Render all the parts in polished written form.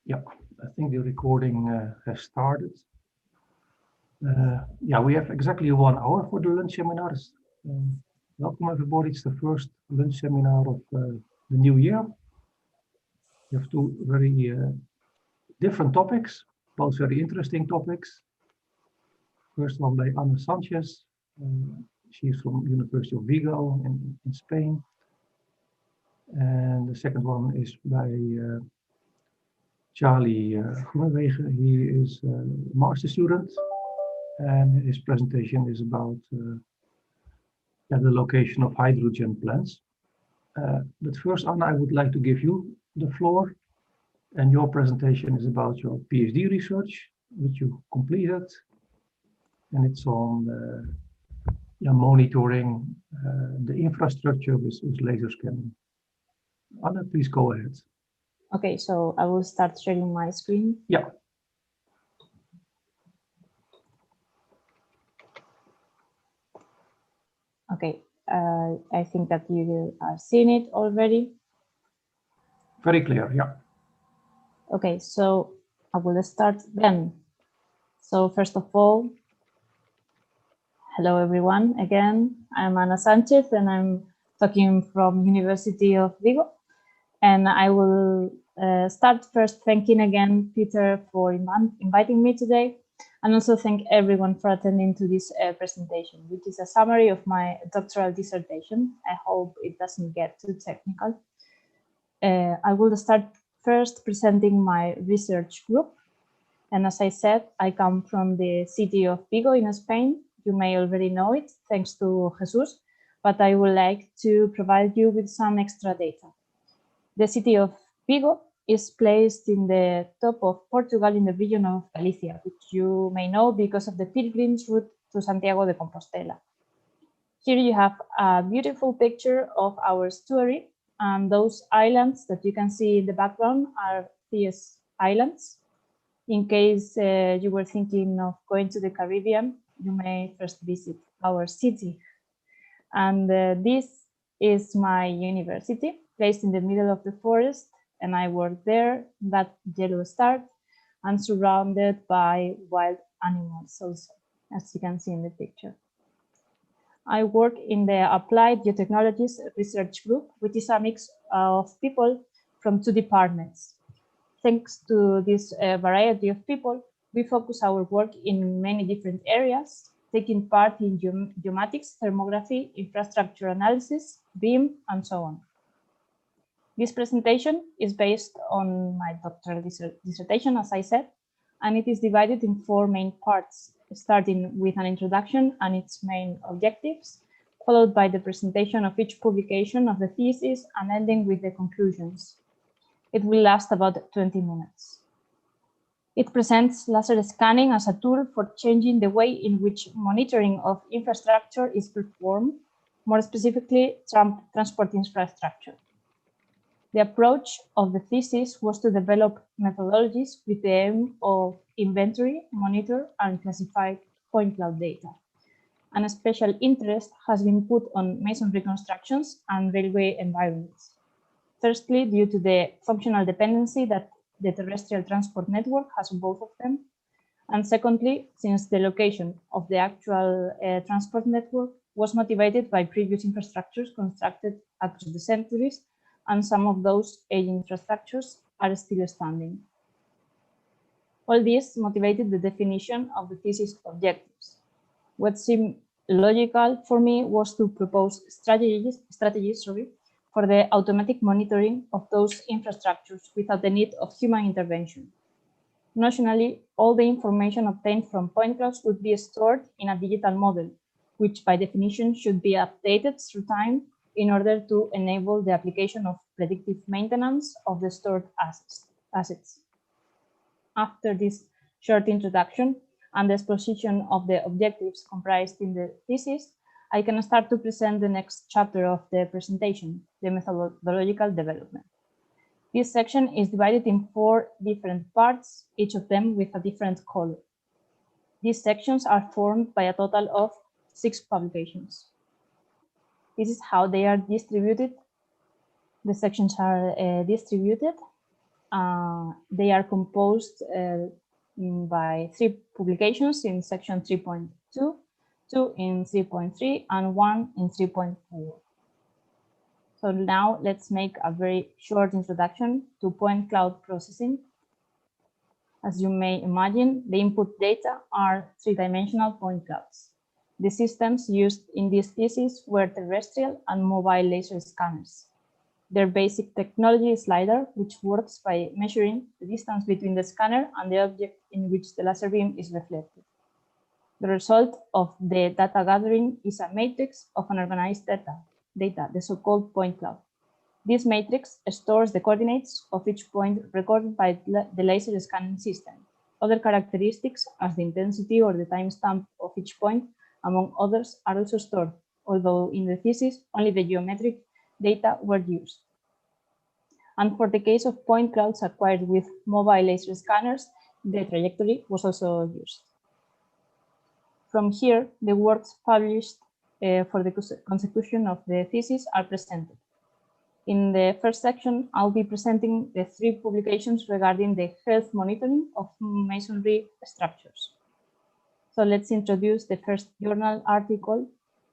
Yeah, I think the recording has started. Yeah, we have exactly 1 hour for the lunch seminars. Welcome everybody. It's the first lunch seminar of the new year. We have 2 very different topics, both very interesting topics. First one by Sánchez. She's from University of Vigo in Spain. And the second one is by Groenewegen. He is a master student, and his presentation is about the location of hydrogen plants. But first, Anna, I would like to give you the floor, and your presentation is about your PhD research, which you completed, and it's on monitoring the infrastructure with laser scanning. Anna, please go ahead. Okay, so I will start sharing my screen. Yeah. Okay, I think that you are seeing it already. Very clear, yeah. Okay, so I will start then. So first of all, hello everyone again. I'm Ana Sánchez and I'm talking from University of Vigo. And I will start first thanking again Peter for inviting me today, and also thank everyone for attending to this presentation, which is a summary of my doctoral dissertation. I hope it doesn't get too technical. I will start first presenting my research group. And as I said, I come from the city of Vigo in Spain. You may already know it, thanks to Jesus, but I would like to provide you with some extra data. The city of Vigo is placed in the top of Portugal in the region of Galicia, which you may know because of the pilgrims route to Santiago de Compostela. Here you have a beautiful picture of our estuary, and those islands that you can see in the background are these islands. In case you were thinking of going to the Caribbean, you may first visit our city. And this is my university, placed in the middle of the forest, and I work there, that yellow star, and surrounded by wild animals also, as you can see in the picture. I work in the Applied Geotechnologies Research Group, which is a mix of people from 2 departments. Thanks to this variety of people, we focus our work in many different areas, taking part in geomatics, thermography, infrastructure analysis, BIM, and so on. This presentation is based on my doctoral dissertation, as I said, and it is divided in 4 main parts, starting with an introduction and its main objectives, followed by the presentation of each publication of the thesis, and ending with the conclusions. It will last about 20 minutes. It presents laser scanning as a tool for changing the way in which monitoring of infrastructure is performed, more specifically transport infrastructure. The approach of the thesis was to develop methodologies with the aim of inventory, monitor, and classify point cloud data. And a special interest has been put on masonry constructions and railway environments. Firstly, due to the functional dependency that the terrestrial transport network has on both of them. And secondly, since the location of the actual transport network was motivated by previous infrastructures constructed across the centuries, and some of those aging infrastructures are still standing. All this motivated the definition of the thesis objectives. What seemed logical for me was to propose strategies for the automatic monitoring of those infrastructures without the need of human intervention. Notionally, all the information obtained from point clouds would be stored in a digital model, which by definition should be updated through time in order to enable the application of predictive maintenance of the stored assets. After this short introduction and the exposition of the objectives comprised in the thesis, I can start to present the next chapter of the presentation, the methodological development. This section is divided in 4 different parts, each of them with a different color. These sections are formed by a total of 6 publications. This is how they are distributed. The sections are distributed. They are composed by 3 publications in section 3.2, 2 in 3.3, and 1 in 3.4. So now let's make a very short introduction to point cloud processing. As you may imagine, the input data are 3-dimensional point clouds. The systems used in this thesis were terrestrial and mobile laser scanners. Their basic technology is LiDAR, which works by measuring the distance between the scanner and the object in which the laser beam is reflected. The result of the data gathering is a matrix of unorganized data, the so-called point cloud. This matrix stores the coordinates of each point recorded by the laser scanning system. Other characteristics, as the intensity or the timestamp of each point, among others, are also stored, although in the thesis, only the geometric data were used. And for the case of point clouds acquired with mobile laser scanners, the trajectory was also used. From here, the works published for the consecution of the thesis are presented. In the first section, I'll be presenting the 3 publications regarding the health monitoring of masonry structures. So let's introduce the first journal article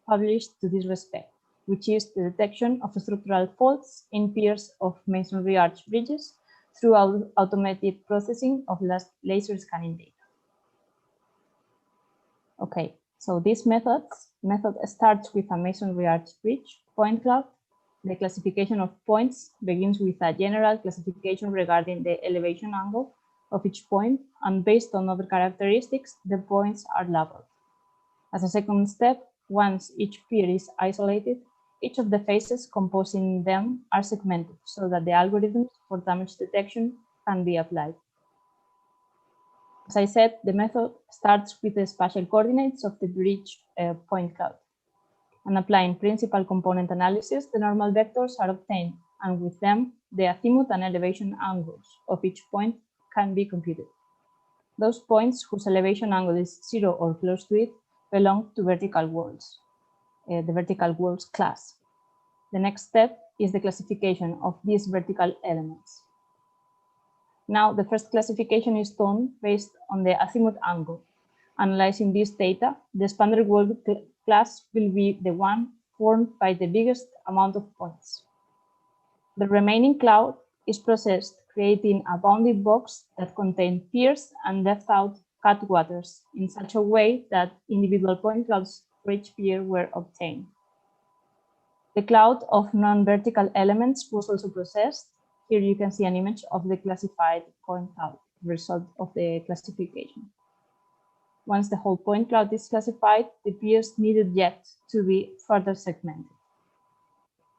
published to this respect, which is the detection of structural faults in piers of masonry arch bridges through automated processing of laser scanning data. Okay, so this method starts with a masonry arch bridge point cloud. The classification of points begins with a general classification regarding the elevation angle of each point, and based on other characteristics, the points are labeled. As a second step, once each pier is isolated, each of the faces composing them are segmented so that the algorithms for damage detection can be applied. As I said, the method starts with the spatial coordinates of the bridge point cloud. And applying principal component analysis, the normal vectors are obtained, and with them, the azimuth and elevation angles of each point can be computed. Those points whose elevation angle is 0 or close to it belong to vertical walls, the vertical walls class. The next step is the classification of these vertical elements. Now, the first classification is done based on the azimuth angle. Analyzing this data, the expanded wall class will be the one formed by the biggest amount of points. The remaining cloud is processed, creating a bounded box that contains piers and depth-out cutwaters in such a way that individual point clouds for each pier were obtained. The cloud of non-vertical elements was also processed. Here you can see an image of the classified point cloud, result of the classification. Once the whole point cloud is classified, the piers needed yet to be further segmented.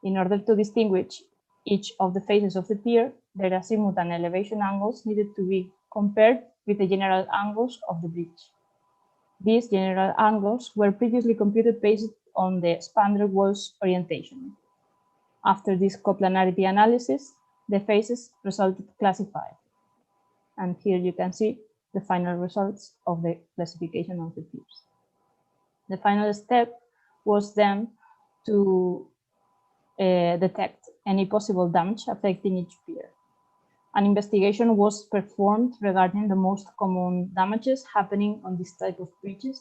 In order to distinguish each of the faces of the pier, their azimuth and elevation angles needed to be compared with the general angles of the bridge. These general angles were previously computed based on the expanded walls orientation. After this coplanarity analysis, the faces resulted classified. And here you can see the final results of the classification of the piers. The final step was then to detect any possible damage affecting each pier. An investigation was performed regarding the most common damages happening on this type of bridges,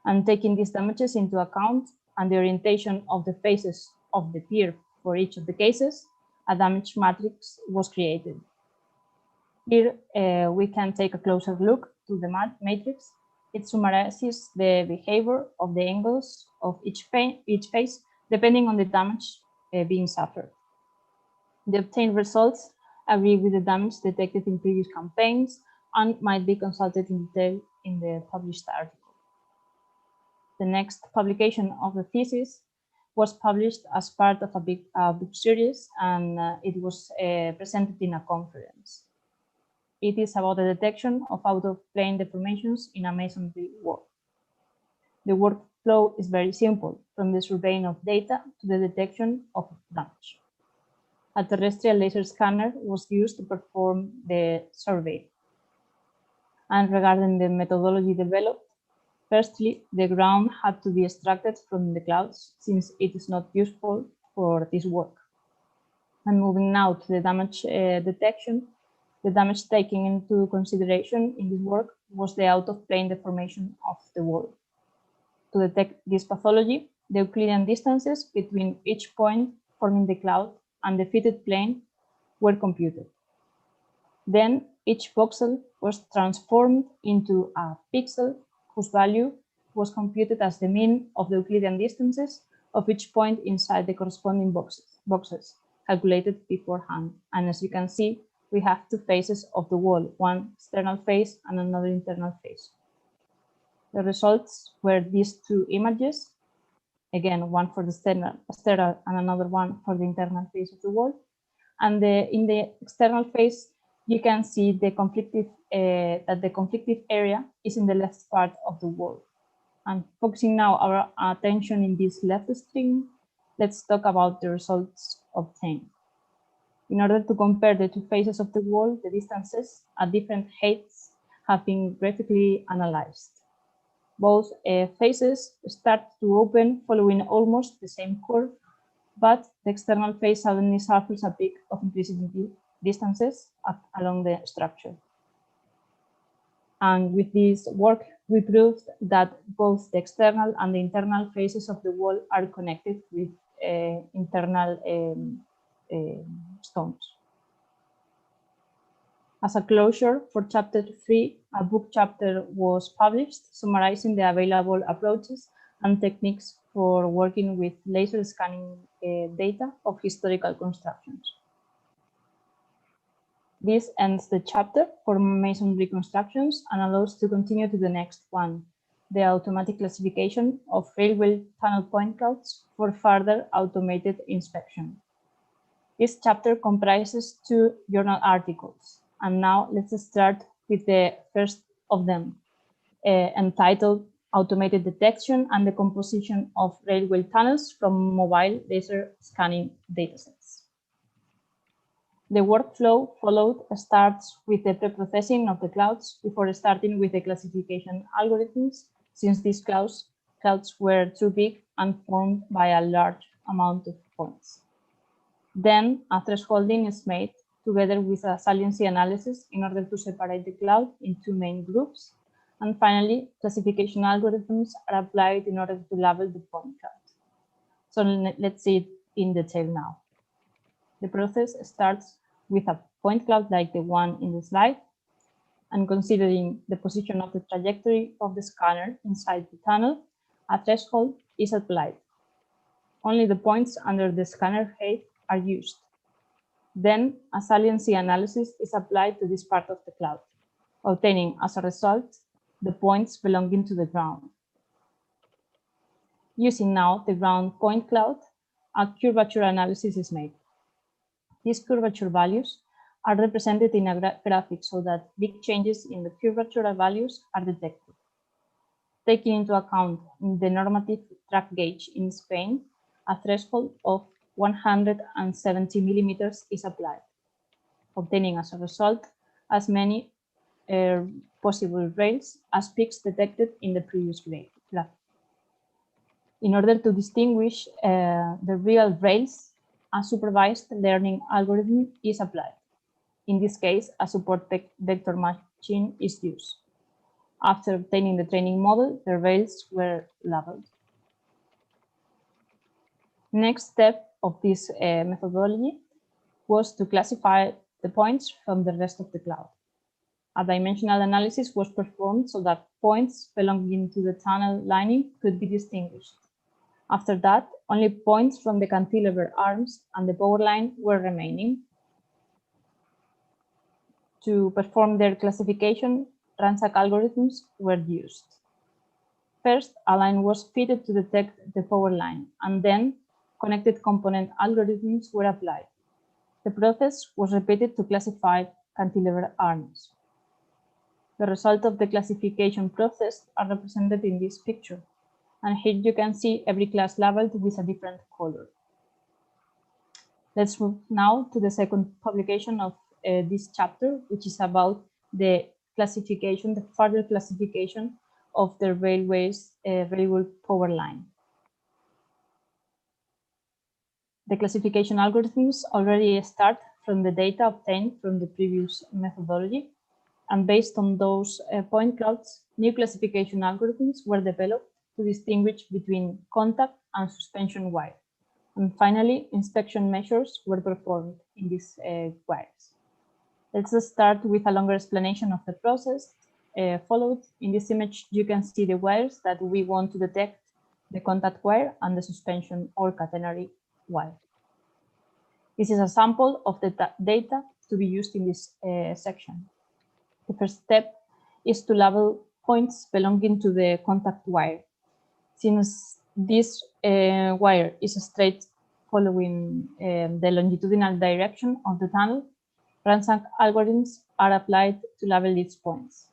and taking these damages into account and the orientation of the faces of the pier for each of the cases, a damage matrix was created. Here we can take a closer look to the matrix. It summarizes the behavior of the angles of each face depending on the damage being suffered. The obtained results agree with the damage detected in previous campaigns and might be consulted in detail in the published article. The next publication of the thesis was published as part of a big book series, and it was presented in a conference. It is about the detection of out-of-plane deformations in a masonry wall. The workflow is very simple, from the surveying of data to the detection of damage. A terrestrial laser scanner was used to perform the survey. And regarding the methodology developed, firstly, the ground had to be extracted from the clouds, since it is not useful for this work. And moving now to the damage detection, The damage taken into consideration in this work was the out-of-plane deformation of the wall. To detect this pathology, the Euclidean distances between each point forming the cloud and the fitted plane were computed. Then each voxel was transformed into a pixel whose value was computed as the mean of the Euclidean distances of each point inside the corresponding boxes calculated beforehand. And as you can see, we have two faces of the wall, one external face and another internal face. The results were these two images, again, one for the external and another one for the internal face of the wall. And in the external face, you can see the conflictive, that the conflictive area is in the left part of the wall. And focusing now our attention in this left string, let's talk about the results obtained. In order to compare the two faces of the wall, the distances at different heights have been graphically analyzed. Both faces start to open following almost the same curve, but the external face suddenly suffers a peak of increasing distances along the structure. And with this work, we proved that both the external and the internal faces of the wall are connected with internal stones. As a closure for chapter 3, a book chapter was published summarizing the available approaches and techniques for working with laser scanning data of historical constructions. This ends the chapter for masonry constructions and allows to continue to the next one, the automatic classification of railway tunnel point clouds for further automated inspection. This chapter comprises 2 journal articles, and now let's start with the first of them, entitled Automated Detection and the Composition of Railway Tunnels from Mobile Laser Scanning Datasets. The workflow followed starts with the pre-processing of the clouds before starting with the classification algorithms, since these clouds were too big and formed by a large amount of points. Then a thresholding is made together with a saliency analysis in order to separate the cloud in 2 main groups. And finally, classification algorithms are applied in order to label the point cloud. So let's see it in detail now. The process starts with a point cloud like the one in the slide, and considering the position of the trajectory of the scanner inside the tunnel, a threshold is applied. Only the points under the scanner head are used. Then a saliency analysis is applied to this part of the cloud, obtaining as a result the points belonging to the ground. Using now the ground point cloud, a curvature analysis is made. These curvature values are represented in a graphic so that big changes in the curvature values are detected. Taking into account the normative track gauge in Spain, a threshold of 170 millimeters is applied, obtaining as a result as many possible rails as peaks detected in the previous graph. In order to distinguish the real rails, a supervised learning algorithm is applied. In this case, a support vector machine is used. After obtaining the training model, the rails were labeled. Next step of this methodology was to classify the points from the rest of the cloud. A dimensional analysis was performed so that points belonging to the tunnel lining could be distinguished. After that, only points from the cantilever arms and the power line were remaining. To perform their classification, Randstad algorithms were used. First, a line was fitted to detect the power line, and then connected component algorithms were applied. The process was repeated to classify cantilever arms. The result of the classification process are represented in this picture, and here you can see every class labeled with a different color. Let's move now to the second publication of this chapter, which is about the classification, the further classification of the railway power line. The classification algorithms already start from the data obtained from the previous methodology, and based on those point clouds, new classification algorithms were developed to distinguish between contact and suspension wire. And finally, inspection measures were performed in these wires. Let's start with a longer explanation of the process followed. In this image, you can see the wires that we want to detect, the contact wire and the suspension or catenary wire. This is a sample of the data to be used in this section. The first step is to label points belonging to the contact wire. Since this wire is straight following the longitudinal direction of the tunnel, ransack algorithms are applied to label these points.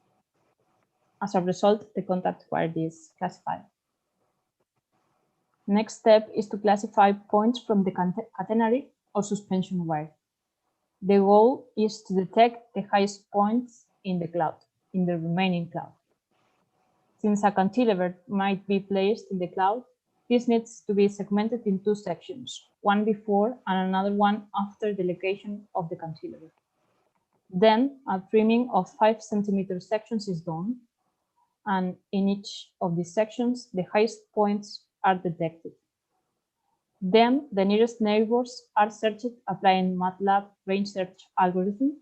As a result, the contact wire is classified. Next step is to classify points from the catenary or suspension wire. The goal is to detect the highest points in the cloud, in the remaining cloud. Since a cantilever might be placed in the cloud, this needs to be segmented in two sections, one before and another one after the location of the cantilever. Then a trimming of 5 centimeter sections is done, and in each of these sections, the highest points are detected. Then the nearest neighbors are searched applying MATLAB range search algorithm,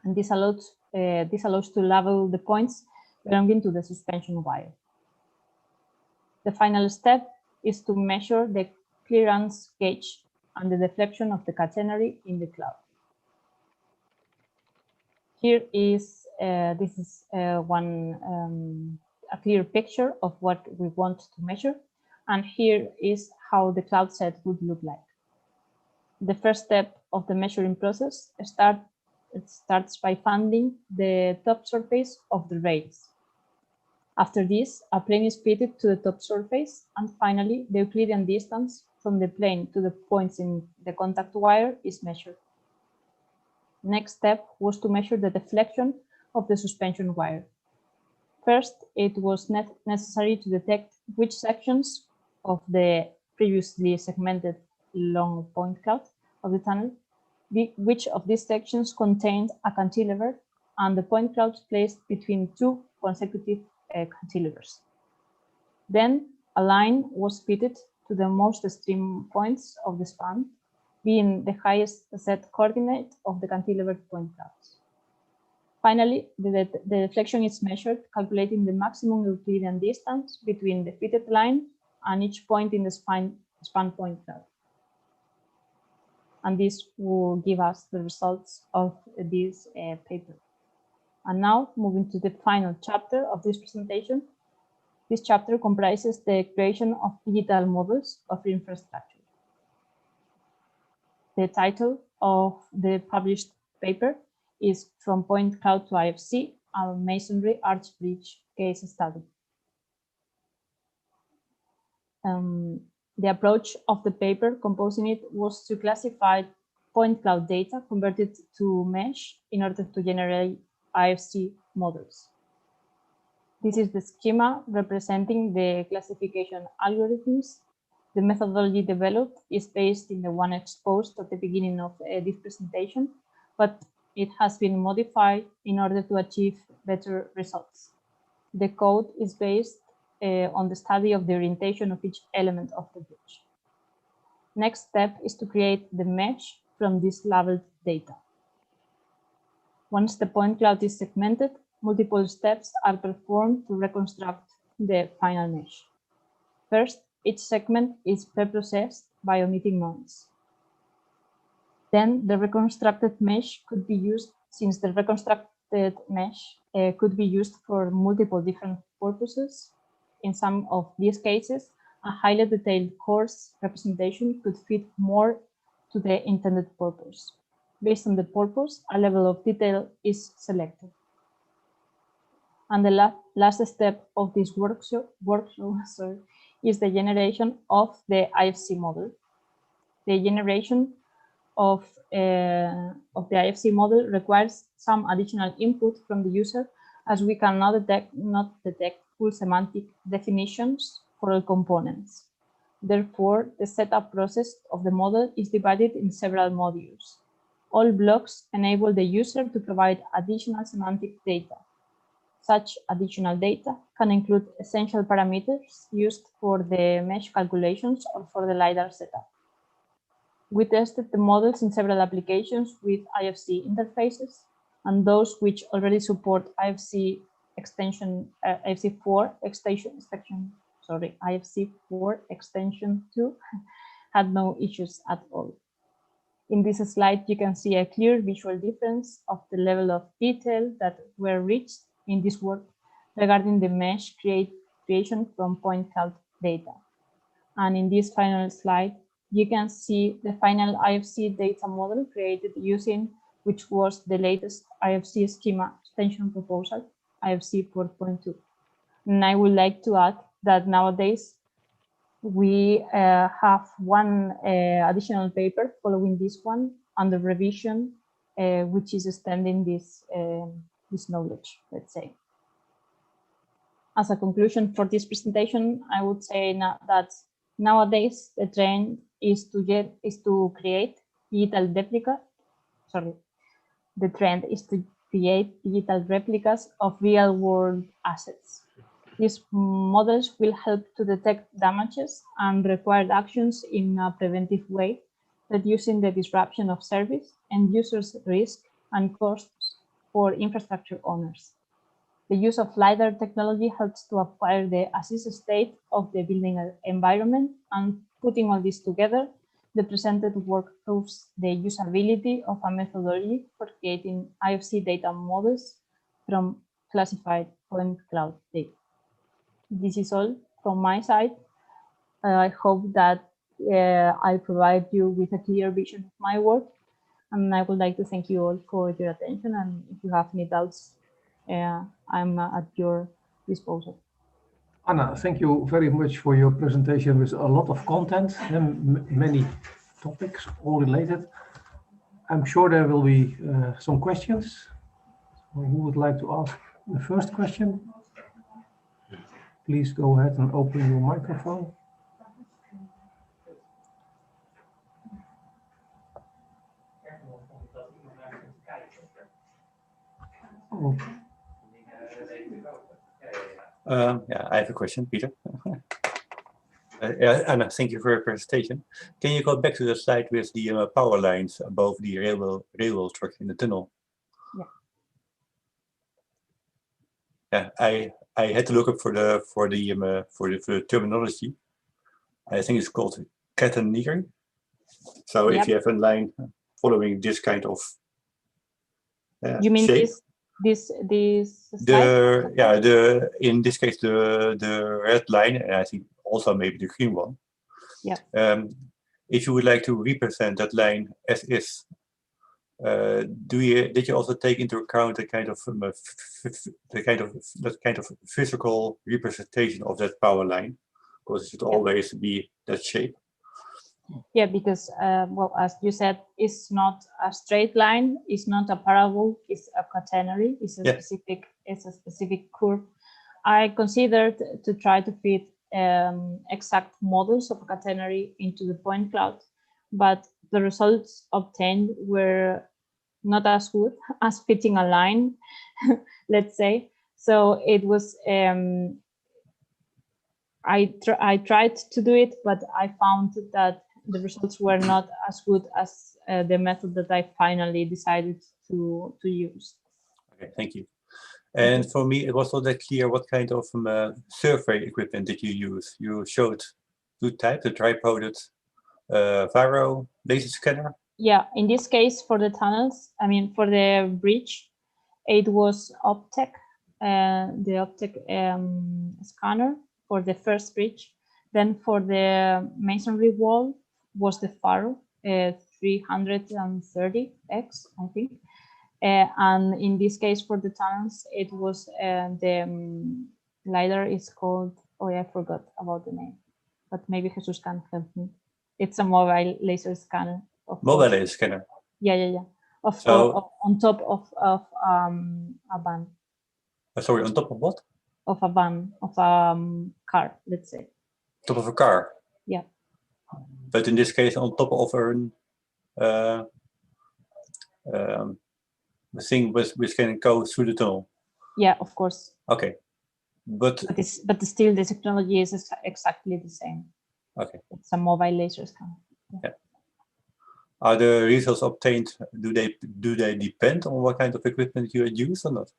and this allows to label the points belonging to the suspension wire. The final step is to measure the clearance gauge and the deflection of the catenary in the cloud. Here is a clear picture of what we want to measure, and here is how the cloud set would look like. The first step of the measuring process starts by finding the top surface of the rails. After this, a plane is fitted to the top surface, and finally, the Euclidean distance from the plane to the points in the contact wire is measured. Next step was to measure the deflection of the suspension wire. First, it was necessary to detect which sections of the previously segmented long point cloud of the tunnel, which of these sections contained a cantilever and the point clouds placed between two consecutive cantilevers. Then a line was fitted to the most extreme points of the span, being the highest set coordinate of the cantilever point clouds. Finally, the deflection is measured, calculating the maximum Euclidean distance between the fitted line and each point in the span point cloud. And this will give us the results of this paper. And now, moving to the final chapter of this presentation. This chapter comprises the creation of digital models of infrastructure. The title of the published paper is From Point Cloud to IFC, a Masonry Arch Bridge Case Study. The approach of the paper composing it was to classify point cloud data converted to mesh in order to generate IFC models. This is the schema representing the classification algorithms. The methodology developed is based in the one exposed at the beginning of this presentation, but it has been modified in order to achieve better results. The code is based on the study of the orientation of each element of the bridge. Next step is to create the mesh from this labeled data. Once the point cloud is segmented, multiple steps are performed to reconstruct the final mesh. First, each segment is preprocessed by omitting noise. Then the reconstructed mesh could be used, since the reconstructed mesh could be used for multiple different purposes. In some of these cases, a highly detailed coarse representation could fit more to the intended purpose. Based on the purpose, a level of detail is selected. And the last step of this workflow is the generation of the IFC model. The generation of the IFC model requires some additional input from the user, as we cannot detect full semantic definitions for all components. Therefore, the setup process of the model is divided in several modules. All blocks enable the user to provide additional semantic data. Such additional data can include essential parameters used for the mesh calculations or for the LiDAR setup. We tested the models in several applications with IFC interfaces, and those which already support IFC extension, IFC4 extension 2 had no issues at all. In this slide, you can see a clear visual difference of the level of detail that were reached in this work regarding the mesh creation from point cloud data. And in this final slide, you can see the final IFC data model created using which was the latest IFC schema extension proposal, IFC 4.2. And I would like to add that nowadays we have one additional paper following this one under revision, which is extending this, this knowledge, let's say. As a conclusion for this presentation, I would say that nowadays the trend is to create digital replica. The trend is to create digital replicas of real-world assets. These models will help to detect damages and required actions in a preventive way, reducing the disruption of service and users' risk and costs for infrastructure owners. The use of LiDAR technology helps to acquire the as-is state of the building environment, and putting all this together, the presented work proves the usability of a methodology for creating IFC data models from classified point cloud data. This is all from my side. I hope that I provide you with a clear vision of my work, and I would like to thank you all for your attention, and if you have any doubts, I'm at your disposal. Anna, thank you very much for your presentation with a lot of content and many topics all related. I'm sure there will be some questions. Who would like to ask the first question? Please go ahead and open your microphone. Oh. Yeah, I have a question, Peter. Anna, thank you for your presentation. Can you go back to the slide with the power lines above the railway track in the tunnel? Yeah. Yeah, I had to look up for the terminology. I think it's called catenary. So if you have a line following this kind of you mean shape, this slide? in this case the red line, and I think also maybe the green one. Yeah. If you would like to represent that line as is, did you also take into account the kind of physical representation of that power line, because it should always be that shape? Yeah, because well, as you said, it's not a straight line, it's not a parabole, it's a catenary, it's a specific curve. I considered to try to fit exact models of a catenary into the point cloud, but the results obtained were not as good as fitting a line, let's say. So it was, I tried to do it, but I found that the results were not as good as the method that I finally decided to use. Okay, thank you. And for me, it was not that clear what kind of survey equipment did you use. You showed two types, the tripoded Varo laser scanner. Yeah, in this case, for the tunnels, I mean, for the bridge, it was Optec, the Optec scanner for the first bridge. Then for the masonry wall was the Faro 330X, I think. And in this case, for the tunnels, it was the LiDAR is called, oh yeah, I forgot about the name, but maybe Jesus can help me. It's a mobile laser scanner. Mobile laser scanner? Yeah. On top of a van. Sorry, on top of what? Of a van, of a car, let's say. Top of a car? Yeah. But in this case, on top of the thing which can go through the tunnel. Yeah, of course. Okay, but still the technology is exactly the same. Okay, it's a mobile laser scanner. Yeah. Are the results obtained? Do they depend on what kind of equipment you use or not?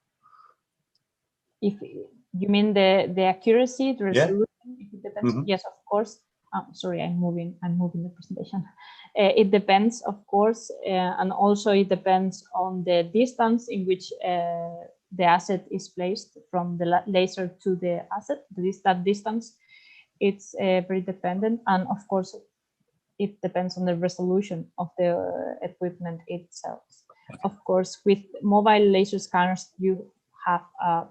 If you mean the accuracy, the resolution, if it depends. Yes, of course. Sorry, I'm moving the presentation. It depends, of course, and also it depends on the distance in which the asset is placed from the laser to the asset. That distance, it's very dependent, and of course, it depends on the resolution of the equipment itself. Of course, with mobile laser scanners, you have a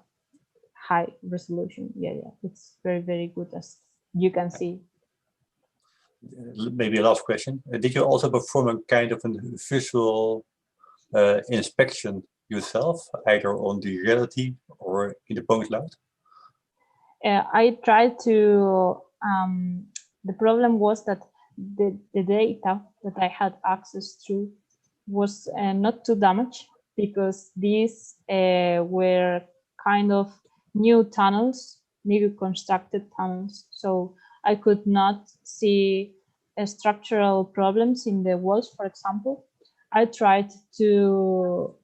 high resolution. Yeah, it's very, very good, as you can see. Maybe a last question. Did you also perform a kind of a visual inspection yourself, either on the reality or in the point cloud? I tried to. The problem was that the data that I had access to was not too damaged, because these were kind of new tunnels, new constructed tunnels. So I could not see structural problems in the walls, for example. I tried to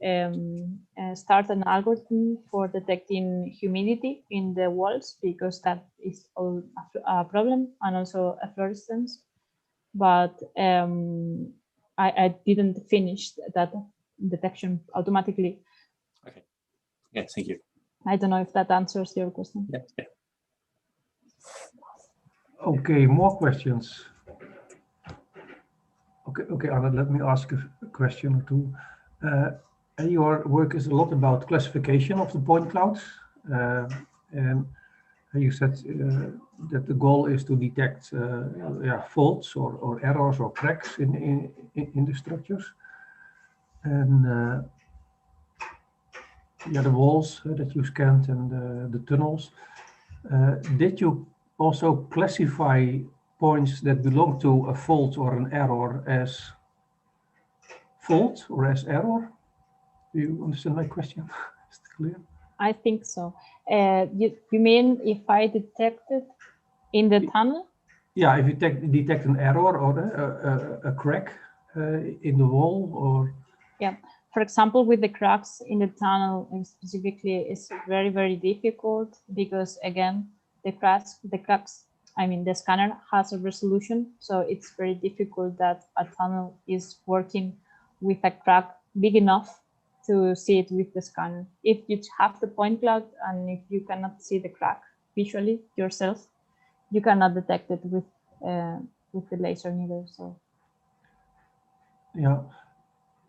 start an algorithm for detecting humidity in the walls, because that is a problem, and also a fluorescence. But I didn't finish that detection automatically. Okay. Yeah, thank you. I don't know if that answers your question. Yeah. Okay, more questions. Okay, Anna, let me ask a question or two. Your work is a lot about classification of the point clouds. And you said that the goal is to detect faults or errors or cracks in the structures. And the walls that you scanned and the tunnels. Did you also classify points that belong to a fault or an error as fault or as error? Do you understand my question? Is it clear? I think so. You mean if I detected in the tunnel? Yeah, if you detect an error or a crack in the wall, or yeah. For example, with the cracks in the tunnel specifically, it's very, very difficult, because again, the cracks, I mean, the scanner has a resolution, so it's very difficult that a tunnel is working with a crack big enough to see it with the scanner. If you have the point cloud and if you cannot see the crack visually yourself, you cannot detect it with the laser neither. So yeah.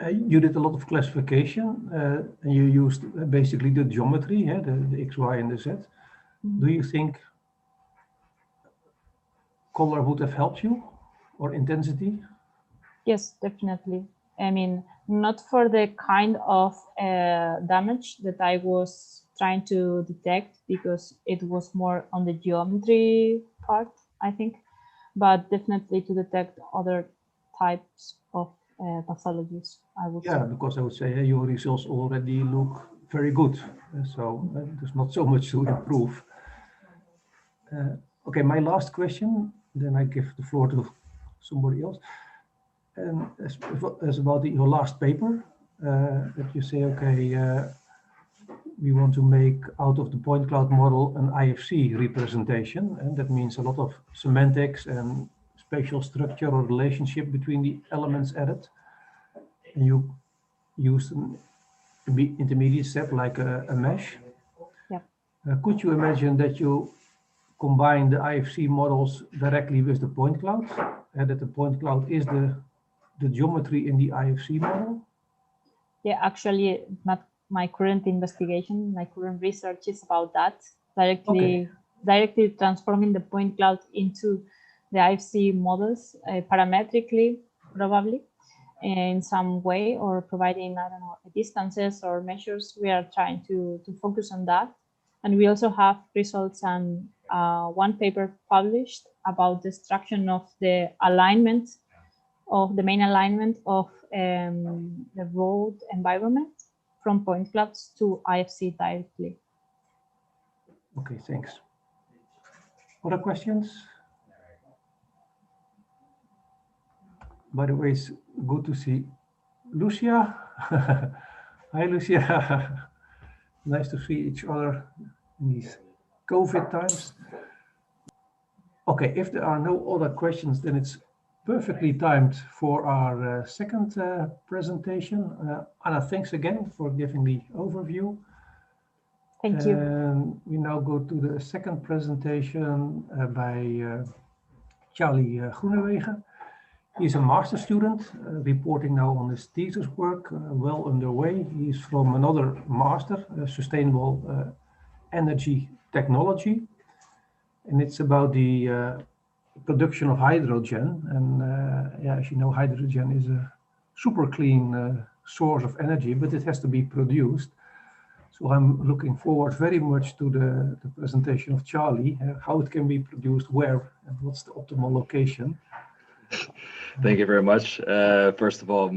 You did a lot of classification, and you used basically the geometry, the X, Y, and the Z. Do you think color would have helped you, or intensity? Yes, definitely. I mean, not for the kind of damage that I was trying to detect, because it was more on the geometry part, I think, but definitely to detect other types of pathologies, I would say. Yeah, because I would say your results already look very good, so there's not so much to improve. Okay, my last question, then I give the floor to somebody else. And as about your last paper, that you say, okay, we want to make out of the point cloud model an IFC representation, and that means a lot of semantics and spatial structure or relationship between the elements added. And you use an intermediate step like a mesh. Yep. Could you imagine that you combine the IFC models directly with the point cloud, and that the point cloud is the geometry in the IFC model? Yeah, actually, my current investigation, my current research is about that, directly transforming the point cloud into the IFC models parametrically, probably in some way, or providing, I don't know, distances or measures. We are trying to focus on that. And we also have results on one paper published about the extraction of the alignment, of the main alignment of the road environment from point clouds to IFC directly. Okay, thanks. Other questions? By the way, it's good to see Lucia. Hi, Lucia. Nice to see each other in these COVID times. Okay, if there are no other questions, then it's perfectly timed for our second presentation. Anna, thanks again for giving the overview. Thank you. And we now go to the second presentation by Charlie Groenewegen. He's a master student reporting now on his thesis work, well underway. He's from another master, Sustainable Energy Technology. And it's about the production of hydrogen. And yeah, as you know, hydrogen is a super clean source of energy, but it has to be produced. So I'm looking forward very much to the presentation of Charlie, how it can be produced, where, and what's the optimal location. Thank you very much. First of all,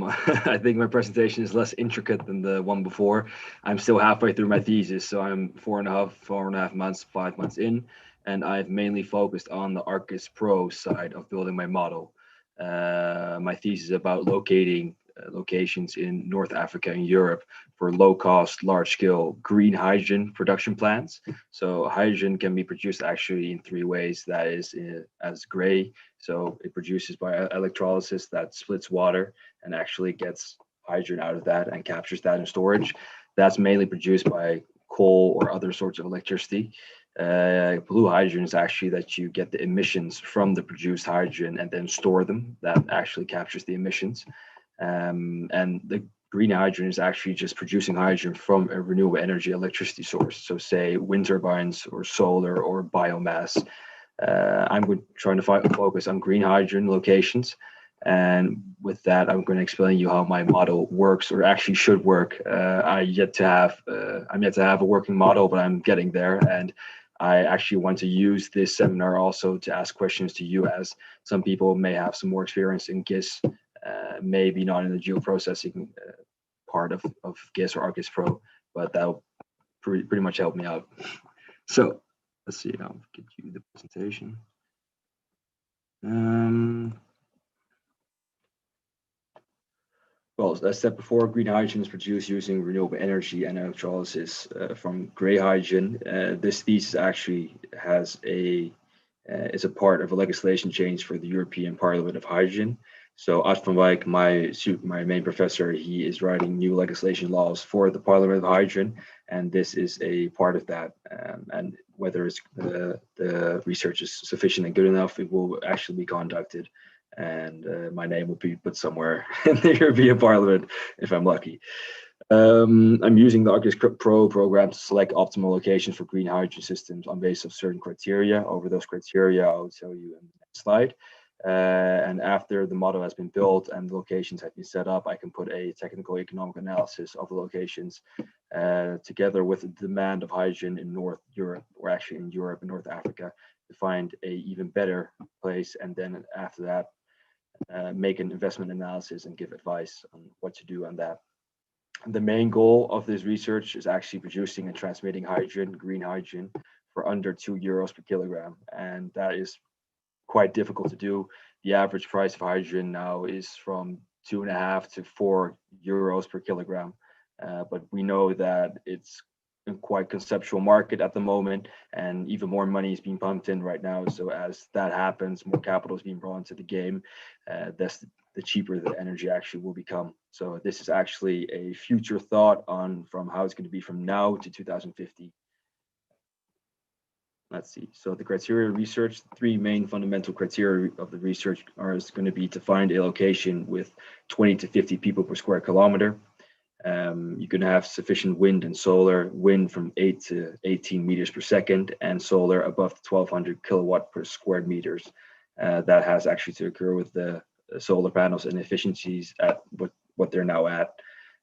I think my presentation is less intricate than the one before. I'm still halfway through my thesis, so I'm 4.5 months, 5 months in, and I've mainly focused on the ArcGIS Pro side of building my model. My thesis is about locating locations in North Africa and Europe for low-cost, large-scale green hydrogen production plants. So hydrogen can be produced actually in 3 ways. That is as gray, so it produces by electrolysis that splits water and actually gets hydrogen out of that and captures that in storage. That's mainly produced by coal or other sorts of electricity. Blue hydrogen is actually that you get the emissions from the produced hydrogen and then store them. That actually captures the emissions. And the green hydrogen is actually just producing hydrogen from a renewable energy electricity source. So say wind turbines or solar or biomass. I'm trying to focus on green hydrogen locations. And with that, I'm going to explain you how my model works, or actually should work. I'm yet to have a working model, but I'm getting there. And I actually want to use this seminar also to ask questions to you, as some people may have some more experience in GIS, maybe not in the geoprocessing part of GIS or ArcGIS Pro, but that'll pretty much help me out. So let's see, I'll get you the presentation. Well, as I said before, green hydrogen is produced using renewable energy and electrolysis from gray hydrogen. This thesis actually is a part of a legislation change for the European Parliament of Hydrogen. So Ad van Wijk, my main professor, he is writing new legislation laws for the Parliament of Hydrogen, and this is a part of that. And whether it's the research is sufficient and good enough, it will actually be conducted, and my name will be put somewhere in the European Parliament if I'm lucky. I'm using the ArcGIS Pro program to select optimal locations for green hydrogen systems on basis of certain criteria. Over those criteria, I'll tell you in the next slide. And after the model has been built and the locations have been set up, I can put a technical economic analysis of the locations together with the demand of hydrogen in North Europe, or actually in Europe and North Africa, to find a even better place. And then after that, make an investment analysis and give advice on what to do on that. The main goal of this research is actually producing and transmitting hydrogen, green hydrogen, for under €2 per kilogram. And that is quite difficult to do. The average price of hydrogen now is from 2.5 to €4 per kilogram. But we know that it's a quite conceptual market at the moment, and even more money is being pumped in right now. So as that happens, more capital is being brought into the game, the cheaper the energy actually will become. So this is actually a future thought from how it's going to be from now to 2050. Let's see. So the criteria research, 3 main fundamental criteria of the research is going to be to find a location with 20 to 50 people per square kilometer. You're going to have sufficient wind and solar, wind from 8 to 18 meters per second, and solar above 1200 kilowatt per square meters. That has actually to occur with the solar panels and efficiencies at what they're now at.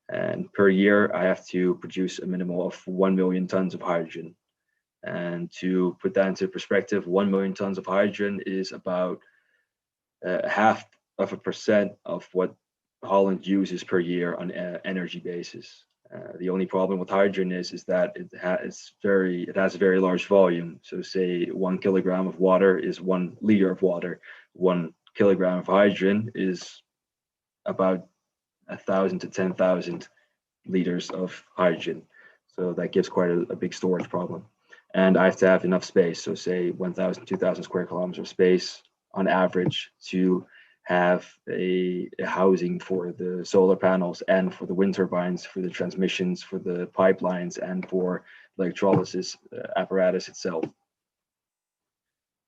And per year, I have to produce a minimum of 1 million tons of hydrogen. And to put that into perspective, 1 million tons of hydrogen is about 0.5% of what Holland uses per year on energy basis. The only problem with hydrogen is that it has a very large volume. So say 1 kilogram of water is 1 liter of water. 1 kilogram of hydrogen is about 1,000 to 10,000 liters of hydrogen. So that gives quite a big storage problem. And I have to have enough space. So say 1,000, 2,000 square kilometers of space on average to have a housing for the solar panels and for the wind turbines, for the transmissions, for the pipelines, and for electrolysis apparatus itself.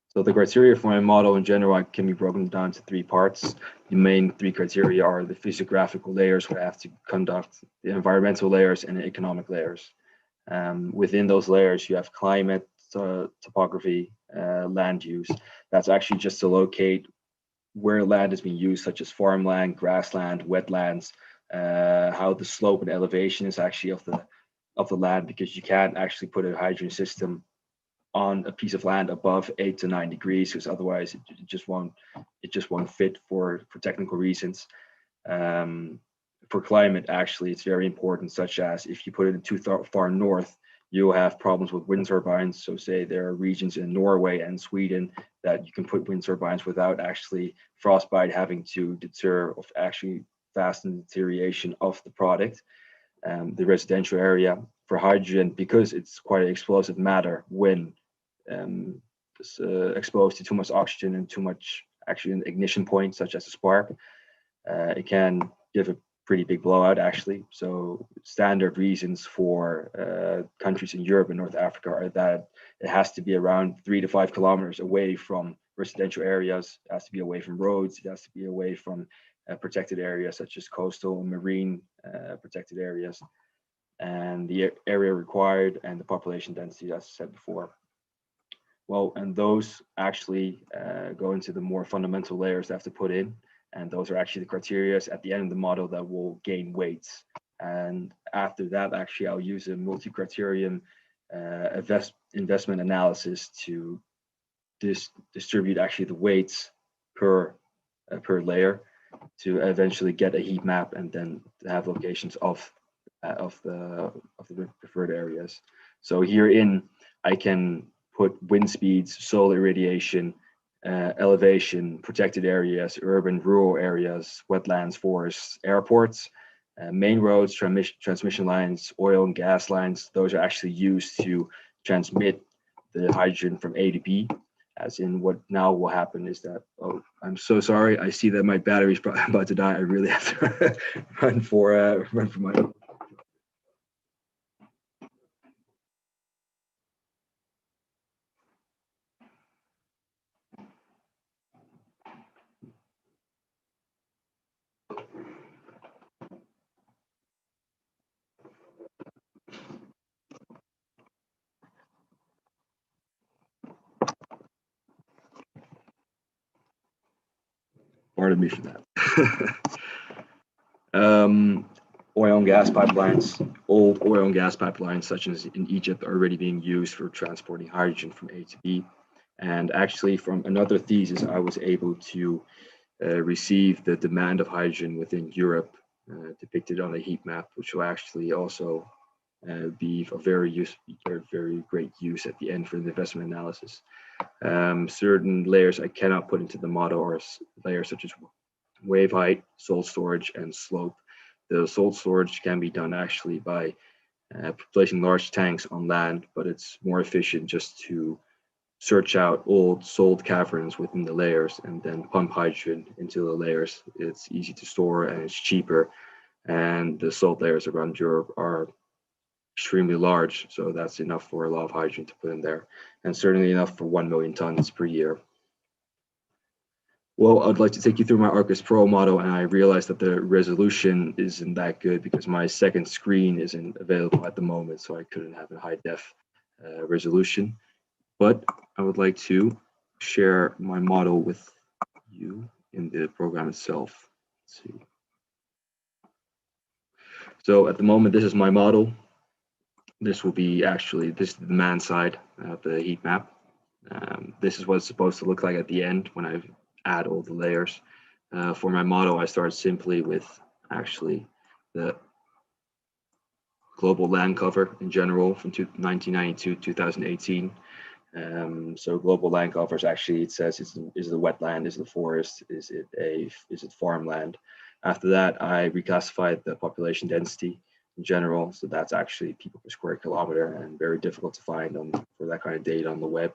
So the criteria for my model in general can be broken down to 3 parts. The main 3 criteria are the physiographical layers, where I have to conduct the environmental layers and the economic layers. Within those layers, you have climate, topography, land use. That's actually just to locate where land is being used, such as farmland, grassland, wetlands, how the slope and elevation is actually of the land, because you can't actually put a hydrogen system on a piece of land above 8 to 9 degrees, because otherwise it just won't fit for technical reasons. For climate, actually, it's very important, such as if you put it too far north, you'll have problems with wind turbines. So say there are regions in Norway and Sweden that you can put wind turbines without actually frostbite having to deter of actually fasten deterioration of the product. The residential area for hydrogen, because it's quite an explosive matter when it's exposed to too much oxygen and too much actually an ignition point, such as a spark, it can give a pretty big blowout actually. So standard reasons for countries in Europe and North Africa are that it has to be around 3 to 5 kilometers away from residential areas, it has to be away from roads, it has to be away from protected areas such as coastal and marine protected areas, and the area required and the population density, as I said before. Well, and those actually go into the more fundamental layers that I have to put in. And those are actually the criteria at the end of the model that will gain weights. And after that, actually, I'll use a multi-criterion investment analysis to distribute actually the weights per layer to eventually get a heat map and then have locations of the preferred areas. So herein, I can put wind speeds, solar irradiation, elevation, protected areas, urban, rural areas, wetlands, forests, airports, main roads, transmission lines, oil and gas lines. Those are actually used to transmit the hydrogen from A to B. As in, what now will happen is that, oh, I'm so sorry, I see that my battery's about to die. I really have to run for my. Pardon me for that. Oil and gas pipelines, old oil and gas pipelines, such as in Egypt, are already being used for transporting hydrogen from A to B. And actually, from another thesis, I was able to receive the demand of hydrogen within Europe depicted on a heat map, which will actually also be of very great use at the end for the investment analysis. Certain layers I cannot put into the model are layers such as wave height, salt storage, and slope. The salt storage can be done actually by placing large tanks on land, but it's more efficient just to search out old salt caverns within the layers and then pump hydrogen into the layers. It's easy to store and it's cheaper. And the salt layers around Europe are extremely large, so that's enough for a lot of hydrogen to put in there, and certainly enough for 1 million tons per year. Well, I'd like to take you through my ArcGIS Pro model, and I realized that the resolution isn't that good because my second screen isn't available at the moment, so I couldn't have a high def resolution. But I would like to share my model with you in the program itself. Let's see. So at the moment, this is my model. This will be actually, this is the demand side of the heat map. This is what it's supposed to look like at the end when I add all the layers. For my model, I started simply with actually the global land cover in general from 1992 to 2018. So global land covers actually, it says, is it a wetland, is it a forest, is it farmland? After that, I reclassified the population density in general. So that's actually people per square kilometer, and very difficult to find for that kind of data on the web.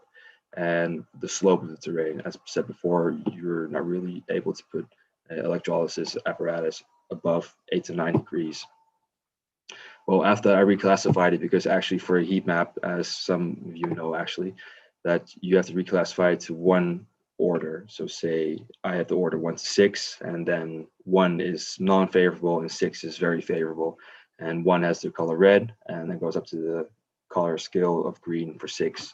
And the slope of the terrain, as said before, you're not really able to put electrolysis apparatus above 8 to 9 degrees. Well, after I reclassified it, because actually for a heat map, as some of you know, actually, that you have to reclassify it to one order. So say I have the order 1 to 6, and then 1 is non-favorable and 6 is very favorable. And 1 has the color red, and then goes up to the color scale of green for 6.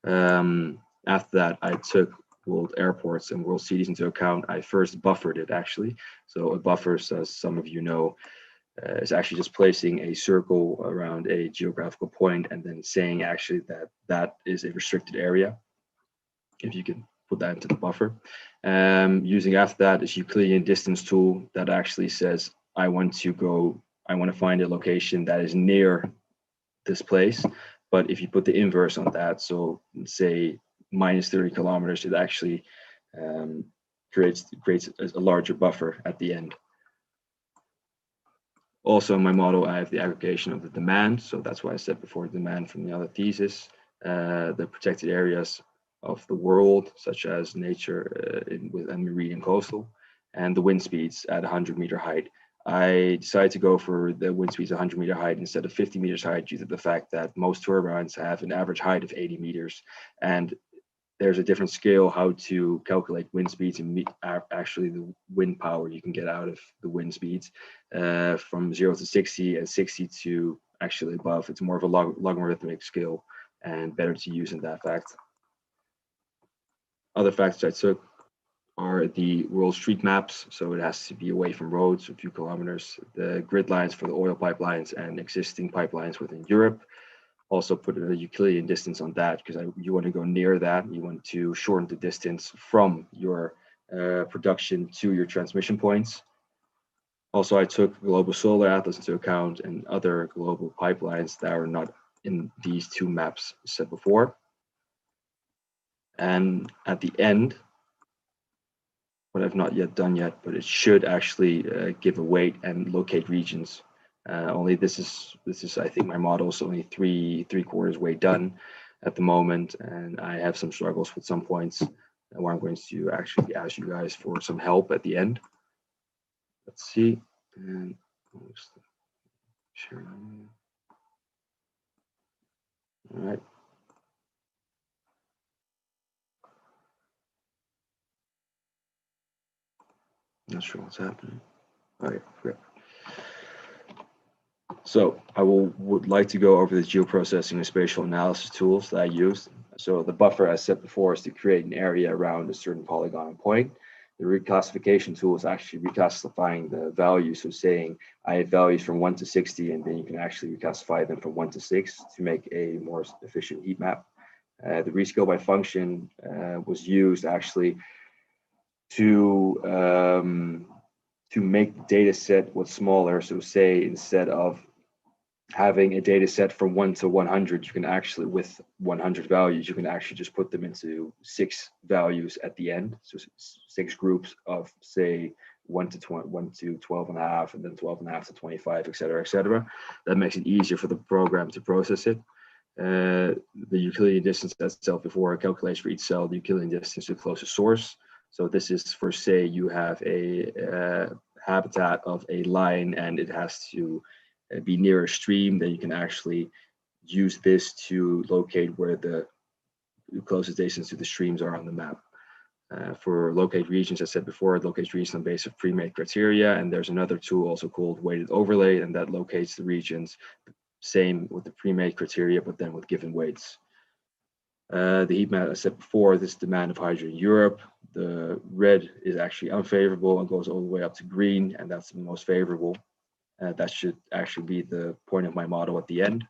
After that, I took world airports and world cities into account. I first buffered it, actually. So a buffer, as some of you know, is actually just placing a circle around a geographical point and then saying actually that that is a restricted area, if you can put that into the buffer. Using after that is Euclidean distance tool that actually says I want to find a location that is near this place, but if you put the inverse on that, so say minus 30 kilometers, it actually creates a larger buffer at the end. Also in my model, I have the aggregation of the demand. So that's why I said before, demand from the other thesis, the protected areas of the world, such as nature and marine and coastal, and the wind speeds at 100-meter height. I decided to go for the wind speeds 100-meter height instead of 50 meters height due to the fact that most turbines have an average height of 80 meters. And there's a different scale how to calculate wind speeds and actually the wind power you can get out of the wind speeds from 0 to 60 and 60 to actually above. It's more of a logarithmic scale and better to use in that fact. Other factors I took are the world street maps. So it has to be away from roads, a few kilometers, the grid lines for the oil pipelines and existing pipelines within Europe. Also put a Euclidean distance on that because you want to go near that. You want to shorten the distance from your production to your transmission points. Also, I took global solar atlas into account and other global pipelines that are not in these two maps set before. And at the end, what I've not yet done yet, but it should actually give a weight and locate regions. Only this is I think my model is only three-quarters way done at the moment, and I have some struggles with some points where I'm going to actually ask you guys for some help at the end. Let's see, and share. All right. Not sure what's happening. All right, great. So I would like to go over the geoprocessing and spatial analysis tools that I used. So the buffer, as said before, is to create an area around a certain polygon and point. The reclassification tool is actually reclassifying the values. So saying I have values from 1 to 60, and then you can actually reclassify them from 1 to 6 to make a more efficient heat map. The rescale by function was used actually to make the data set what's smaller. So say instead of having a data set from 1 to 100, you can actually, with 100 values, you can actually just put them into 6 values at the end. So 6 groups of say 1 to 12.5, and then 12.5 to 25, et cetera, et cetera. That makes it easier for the program to process it. The Euclidean distance itself before calculates for each cell the Euclidean distance to the closest source. So this is for say you have a habitat of a line and it has to be near a stream, then you can actually use this to locate where the closest distance to the streams are on the map. For locate regions, as I said before, it locates regions on the basis of pre-made criteria, and there's another tool also called weighted overlay, and that locates the regions same with the pre-made criteria, but then with given weights. The heat map, I said before, this demand of hydrogen in Europe. The red is actually unfavorable and goes all the way up to green, and that's the most favorable. That should actually be the point of my model at the end.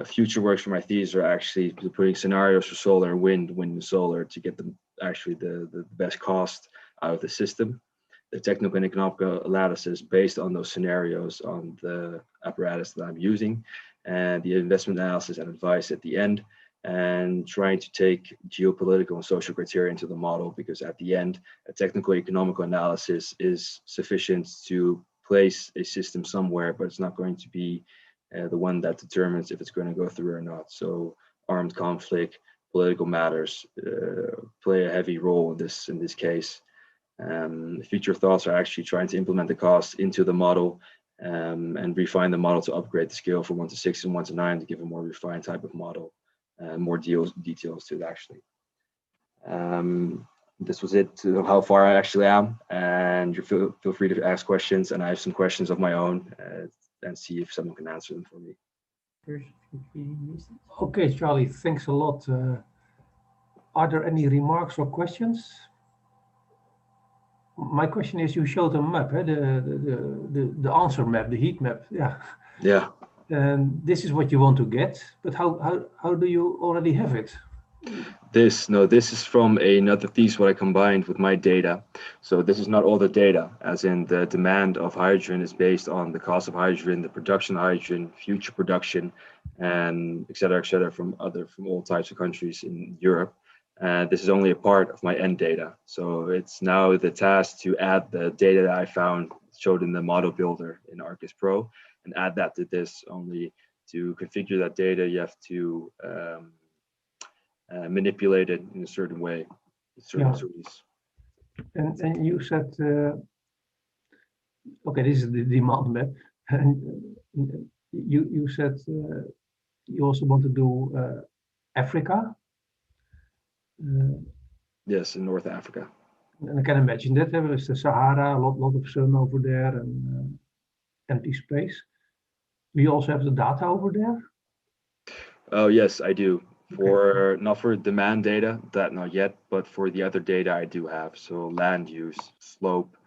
Future works for my thesis are actually putting scenarios for solar and wind and solar to get them actually the best cost out of the system. The technical and economical analysis based on those scenarios on the apparatus that I'm using, and the investment analysis and advice at the end, and trying to take geopolitical and social criteria into the model, because at the end, a technical economical analysis is sufficient to place a system somewhere, but it's not going to be the one that determines if it's going to go through or not. So armed conflict, political matters play a heavy role in this case. Future thoughts are actually trying to implement the costs into the model and refine the model to upgrade the scale from 1 to 6 and 1 to 9 to give a more refined type of model, more details to it actually. This was it to how far I actually am, and you feel free to ask questions, and I have some questions of my own and see if someone can answer them for me. Okay, Charlie, thanks a lot. Are there any remarks or questions? My question is, you showed a map, the answer map, the heat map, yeah. Yeah. And this is what you want to get, but how do you already have it? This is from another thesis what I combined with my data. So this is not all the data, as in the demand of hydrogen is based on the cost of hydrogen, the production of hydrogen, future production, and et cetera, from all types of countries in Europe. This is only a part of my end data. So it's now the task to add the data that I found showed in the model builder in ArcGIS Pro and add that to this. Only to configure that data, you have to manipulate it in a certain way. And you said, okay, this is the demand map. And you said you also want to do Africa. Yes, in North Africa. And I can imagine that there is the Sahara, a lot of sun over there and empty space. Do you also have the data over there? Oh yes, I do. Not for demand data, that not yet, but for the other data I do have. So land use, slope,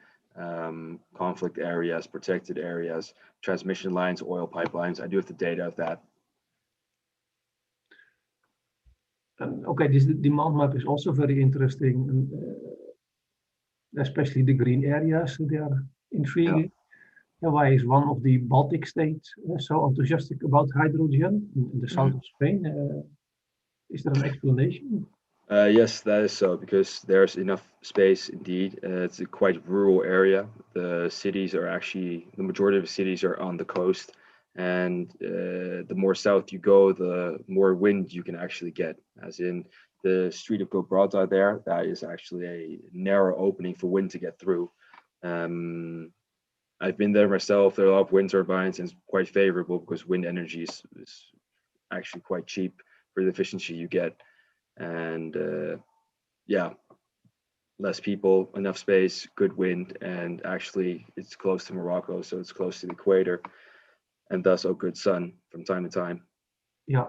conflict areas, protected areas, transmission lines, oil pipelines. I do have the data of that. Okay, this demand map is also very interesting, especially the green areas. They are intriguing. Yeah. Why is one of the Baltic states so enthusiastic about hydrogen in the south of Spain? Is there an explanation? Yes, that is so, because there's enough space indeed. It's a quite rural area. The cities are actually, the majority of the cities are on the coast. And the more south you go, the more wind you can actually get. As in the Strait of Gibraltar there, that is actually a narrow opening for wind to get through. I've been there myself. There are a lot of wind turbines, and it's quite favorable because wind energy is actually quite cheap for the efficiency you get. And yeah, less people, enough space, good wind, and actually it's close to Morocco, so it's close to the equator. And thus a good sun from time to time. Yeah,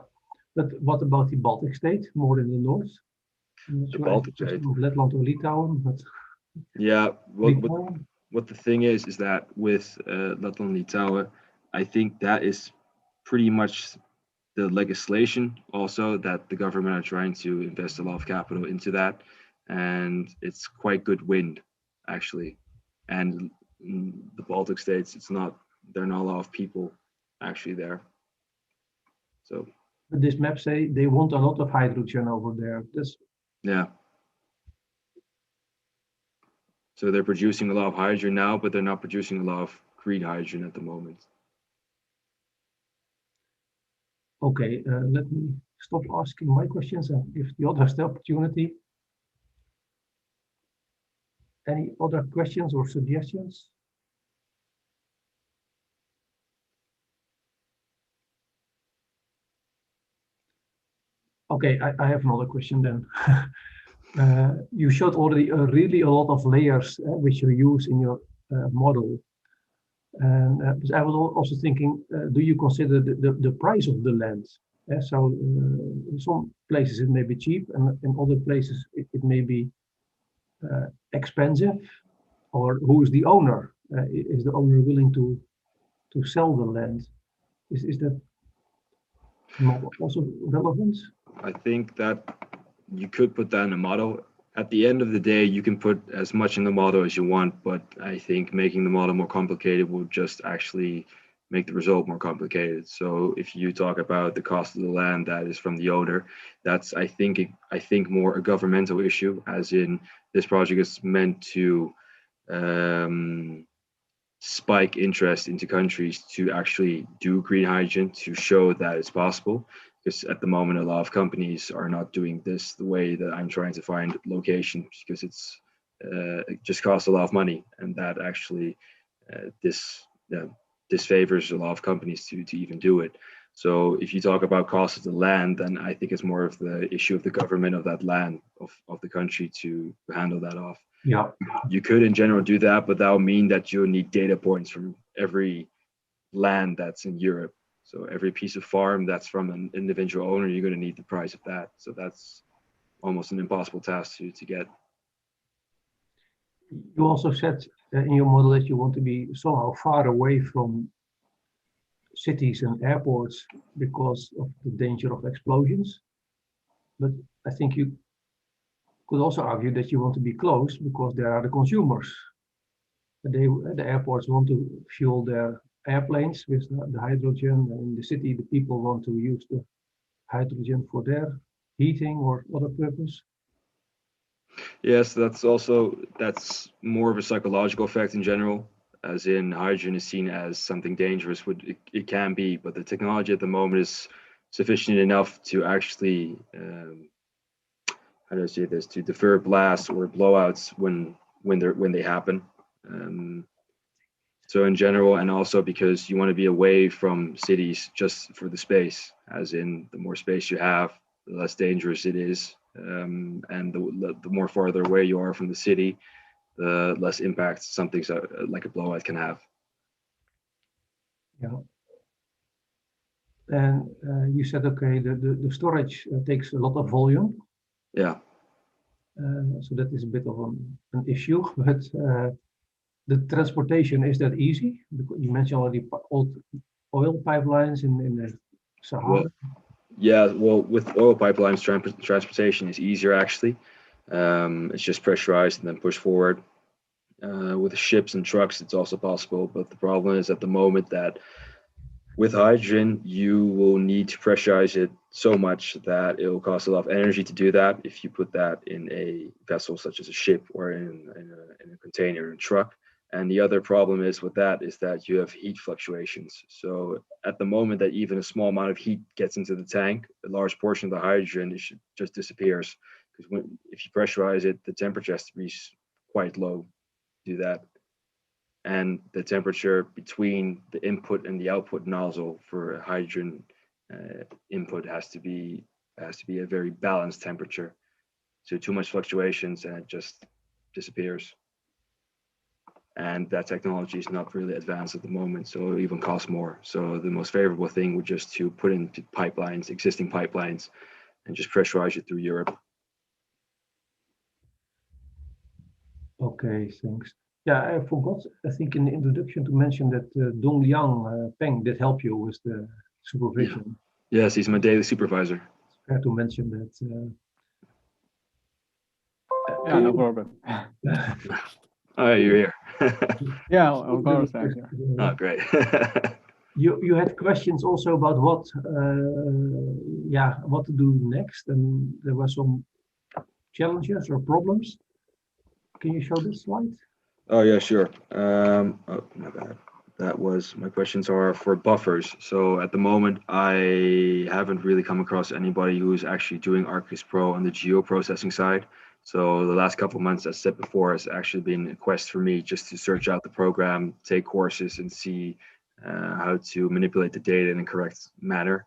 but what about the Baltic state, more in the north? The Baltic state, Letland or Litauen, but yeah. What the thing is that with Letland and Litauen, I think that is pretty much the legislation also, that the government are trying to invest a lot of capital into that, and it's quite good wind actually. And in the Baltic states, there are not a lot of people actually there. So but this map say they want a lot of hydrogen over there. Yeah. So they're producing a lot of hydrogen now, but they're not producing a lot of green hydrogen at the moment. Okay, let me stop asking my questions and give the others the opportunity. Any other questions or suggestions? Okay, I have another question then. You showed already really a lot of layers which you use in your model. And I was also thinking, do you consider the price of the land? So in some places it may be cheap, and in other places it may be expensive. Or who is the owner? Is the owner willing to sell the land? Is that not also relevant? I think that you could put that in a model. at the end of the day, you can put as much in the model as you want, but I think making the model more complicated will just actually make the result more complicated. So if you talk about the cost of the land that is from the owner, that's I think more a governmental issue, as in this project is meant to spike interest into countries to actually do green hydrogen, to show that it's possible. Because at the moment, a lot of companies are not doing this the way that I'm trying to find locations, because it just costs a lot of money, and that actually disfavors a lot of companies to even do it. So if you talk about cost of the land, then I think it's more of the issue of the government of that land, of the country, to handle that off. Yeah. You could in general do that, but that would mean that you'll need data points from every land that's in Europe. So every piece of farm that's from an individual owner, you're going to need the price of that. So that's almost an impossible task to get. You also said in your model that you want to be somehow far away from cities and airports because of the danger of explosions. But I think you could also argue that you want to be close because there are the consumers. The airports want to fuel their airplanes with the hydrogen, and in the city the people want to use the hydrogen for their heating or other purpose. Yes, that's more of a psychological effect in general, as in hydrogen is seen as something dangerous. It can be, but the technology at the moment is sufficient enough to actually, how do I say this, to defer blasts or blowouts when they happen. So in general, and also because you want to be away from cities just for the space, as in the more space you have, the less dangerous it is. And the more farther away you are from the city, the less impact something like a blowout can have. Yeah. And you said, okay, the storage takes a lot of volume. Yeah. So that is a bit of an issue, but the transportation, is that easy? Because you mentioned already old oil pipelines in the Sahara. Well, with oil pipelines, transportation is easier actually. It's just pressurized and then pushed forward. With ships and trucks, it's also possible, but the problem is at the moment that with hydrogen, you will need to pressurize it so much that it will cost a lot of energy to do that. If you put that in a vessel such as a ship or in a container and truck. And the other problem is with that is that you have heat fluctuations. So at the moment that even a small amount of heat gets into the tank, a large portion of the hydrogen just disappears. Because if you pressurize it, the temperature has to be quite low to do that. And the temperature between the input and the output nozzle for hydrogen input has to be a very balanced temperature. So too much fluctuations and it just disappears. And that technology is not really advanced at the moment, so it even costs more. So the most favorable thing would just to put into pipelines, existing pipelines, and just pressurize it through Europe. Okay, thanks. Yeah, I forgot, I think in the introduction to mention that Dong-Liang Peng did help you with the supervision. Yeah. Yes, he's my daily supervisor. Fair to mention that. Yeah, no problem. Oh, you're here. Yeah, of course, thank you. Oh, great. You had questions also about what to do next, and there were some challenges or problems. Can you show this slide? Oh yeah, sure. Oh my bad. My questions are for buffers. So at the moment, I haven't really come across anybody who's actually doing ArcGIS Pro on the geoprocessing side. So the last couple of months, as I said before, has actually been a quest for me just to search out the program, take courses, and see how to manipulate the data in a correct manner.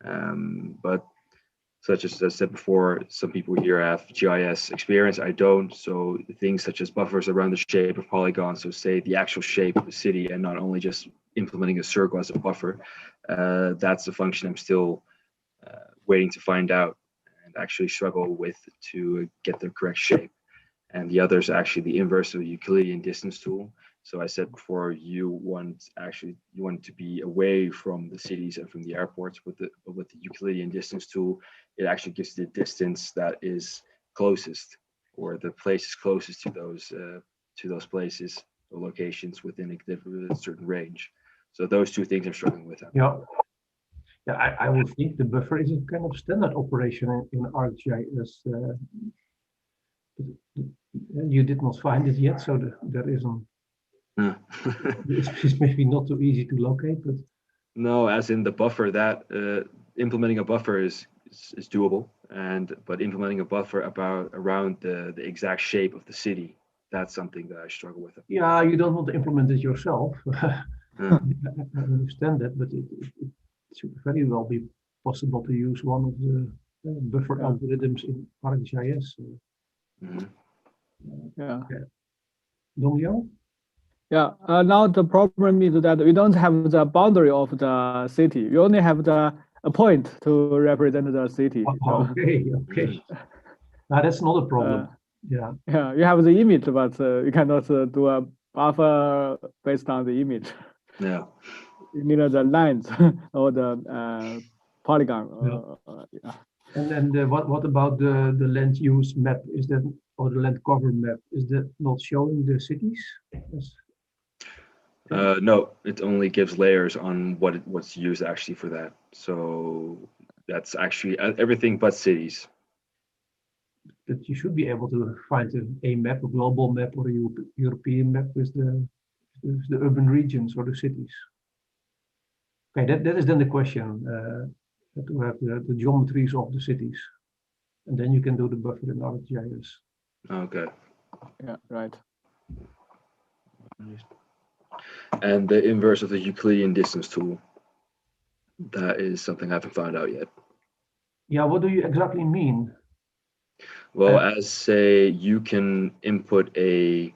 But such as I said before, some people here have GIS experience. I don't. So things such as buffers around the shape of polygons, so say the actual shape of the city and not only just implementing a circle as a buffer, that's a function I'm still waiting to find out and actually struggle with to get the correct shape. And the other is actually the inverse of the Euclidean distance tool. So I said before, you want to be away from the cities and from the airports. With the Euclidean distance tool, it actually gives the distance that is closest, or the places closest to those places or locations within a certain range. So those two things I'm struggling with. Yeah. Yeah, I would think the buffer is a kind of standard operation in ArcGIS. You did not find it yet, so there isn't. It's maybe not too easy to locate, but no, as in the buffer, that implementing a buffer is doable, but implementing a buffer around the exact shape of the city, that's something that I struggle with. yeah, you don't want to implement it yourself. I understand that, but it should very well be possible to use one of the buffer algorithms in ArcGIS. Yeah. Dong-Jan? Yeah. Now the problem is that we don't have the boundary of the city. We only have a point to represent the city. Okay. That's not a problem. Yeah. Yeah, you have the image, but you cannot do a buffer based on the image. Yeah. You need the lines or the polygon. Yeah. And then what about the land use map? Is that, or the land cover map? Is that not showing the cities? Yes. No, it only gives layers on what's used actually for that. So that's actually everything but cities. But you should be able to find a map, a global map, or a European map with the urban regions or the cities. Okay, that is then the question. To have the geometries of the cities, and then you can do the buffer in ArcGIS. Okay. Yeah, right. And the inverse of the Euclidean distance tool, that is something I haven't found out yet. Yeah, what do you exactly mean? Well, as say you can input a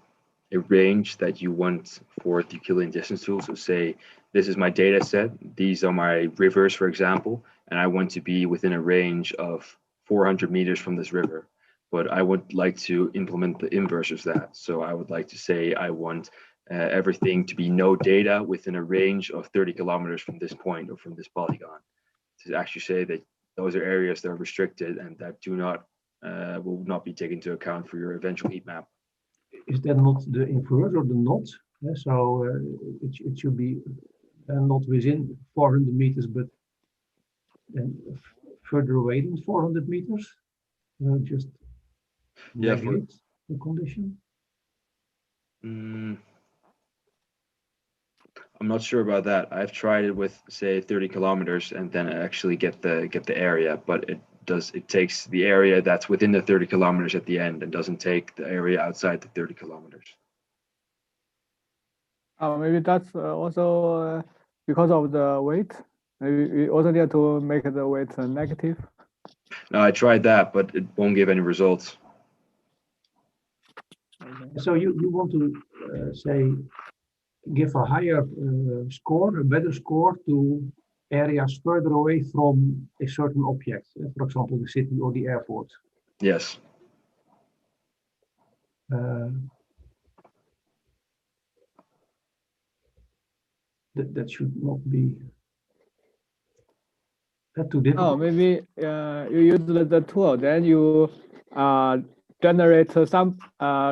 range that you want for the Euclidean distance tool. So say this is my data set. These are my rivers, for example, and I want to be within a range of 400 meters from this river. But I would like to implement the inverse of that. So I would like to say I want everything to be no data within a range of 30 kilometers from this point or from this polygon. To actually say that those are areas that are restricted and that will not be taken into account for your eventual heat map. Is that not the inverse or the not? So it should be not within 400 meters, but then further away than 400 meters. Just negate the condition. I'm not sure about that. I've tried it with say 30 kilometers and then I actually get the area, but it takes the area that's within the 30 kilometers at the end and doesn't take the area outside the 30 kilometers. Maybe that's also because of the weight. Maybe we also need to make the weight negative. No, I tried that, but it won't give any results. So you want to say give a higher score, a better score to areas further away from a certain object, for example, the city or the airport. Yes. That should not be too difficult. Oh, maybe you use the tool, then you generate some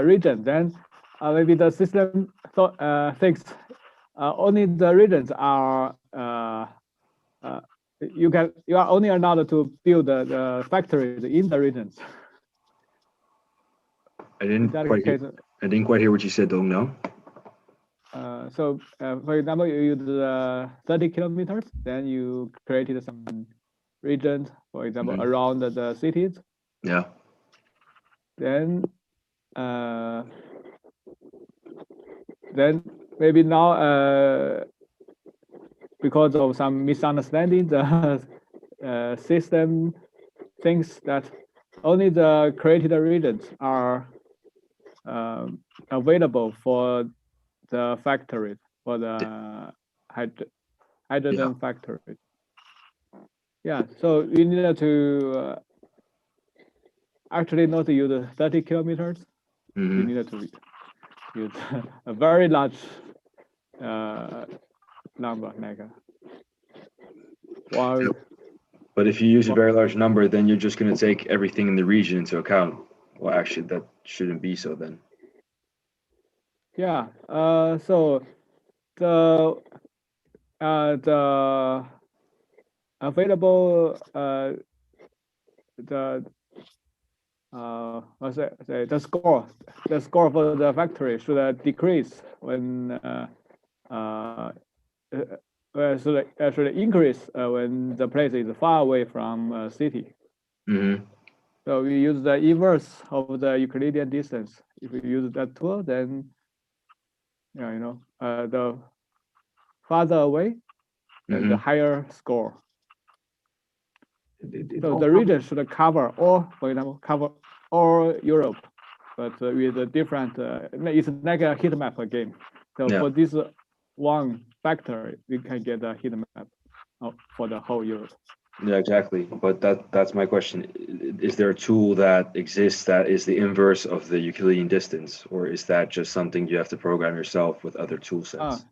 region. Then maybe the system thinks only the regions are you are only allowed to build the factories in the regions. I didn't quite hear what you said, though. No. So, for example, you use 30 kilometers, then you created some regions, for example, around the cities. Yeah. Then maybe now, because of some misunderstanding, the system thinks that only the created regions are available for the factories, for the hydrogen factories. Yeah, so you need to actually not use 30 kilometers. You need to use a very large number, like But if you use a very large number, then you're just going to take everything in the region into account. Well, actually, that shouldn't be so then. Yeah. So the available what's it say, the score for the factory should decrease when should increase when the place is far away from a city. Mm-hmm. So we use the inverse of the Euclidean distance. If we use that tool, then the farther away, then the higher score. So the region should cover all, for example, cover all Europe, but with a different. It's like a heat map again. So for this one factor, we can get a heat map for the whole Europe. Yeah, exactly. But that's my question. Is there a tool that exists that is the inverse of the Euclidean distance, or is that just something you have to program yourself with other tool sets?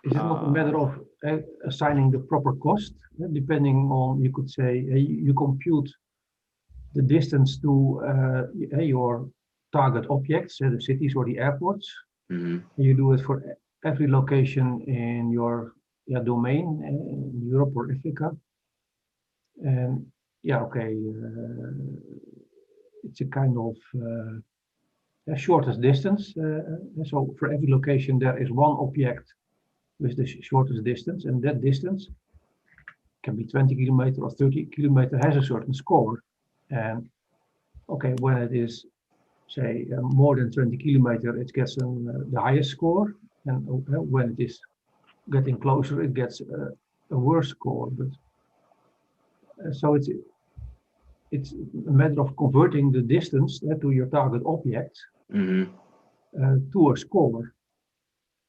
Is it not a matter of assigning the proper cost, depending on, you could say, you compute the distance to your target objects, the cities or the airports. Mm-hmm. You do it for every location in your domain in Europe or Africa. And it's a kind of shortest distance. So for every location, there is one object with the shortest distance, and that distance can be 20 kilometers or 30 kilometers, has a certain score. And when it is, say, more than 20 kilometers, it gets the highest score, and when it is getting closer, it gets a worse score. But so it's a matter of converting the distance to your target object to a score.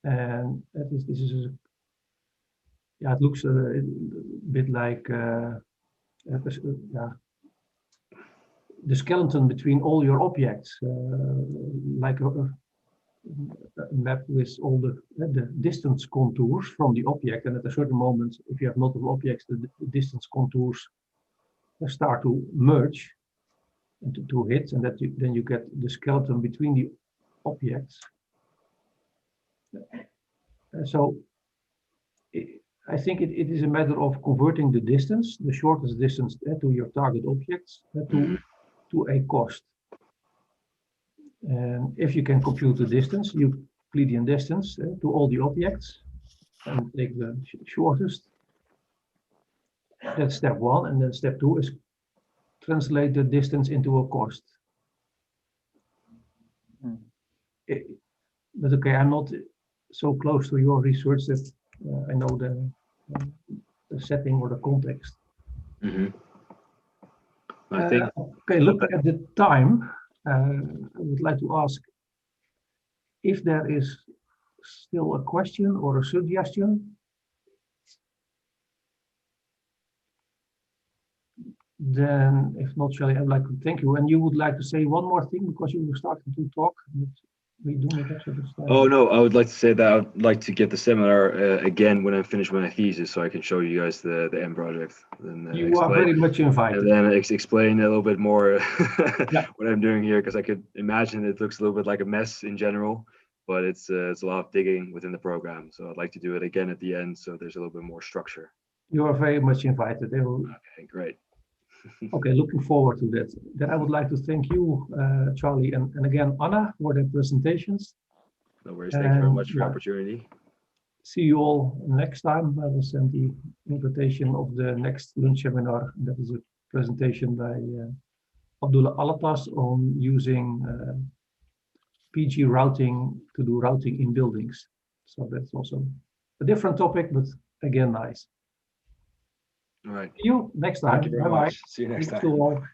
And this is it looks a bit like the skeleton between all your objects, like a map with all the distance contours from the object. And at a certain moment, if you have multiple objects, the distance contours start to merge and to hit, and then you get the skeleton between the objects. So I think it is a matter of converting the distance, the shortest distance to your target objects to a cost. And if you can compute the distance, Euclidean distance to all the objects, and take the shortest. That's step one, and then step two is translate the distance into a cost. But okay, I'm not so close to your research that I know the setting or the context. I think. Okay, looking at the time, I would like to ask if there is still a question or a suggestion. Then, if not, Shelley, I'd like to thank you. And you would like to say one more thing because you were starting to talk. We do not have so much time. Oh no, I would like to say that I would like to get the seminar again when I finish my thesis, so I can show you guys the end project. And, you are very much invited. And then explain a little bit more what I'm doing here, because I could imagine it looks a little bit like a mess in general, but it's a lot of digging within the program. So I'd like to do it again at the end, so there's a little bit more structure. You are very much invited. Okay, great. Okay, looking forward to that. Then I would like to thank you, Charlie, and again, Anna, for the presentations. No worries. Thank you very much for the opportunity. See you all next time. I will send the invitation of the next lunch seminar. That is a presentation by Abdullah Alatas on using PG routing to do routing in buildings. So that's also a different topic, but again, nice. All right. See you next time. Thank you very Bye-bye. much. See you next time.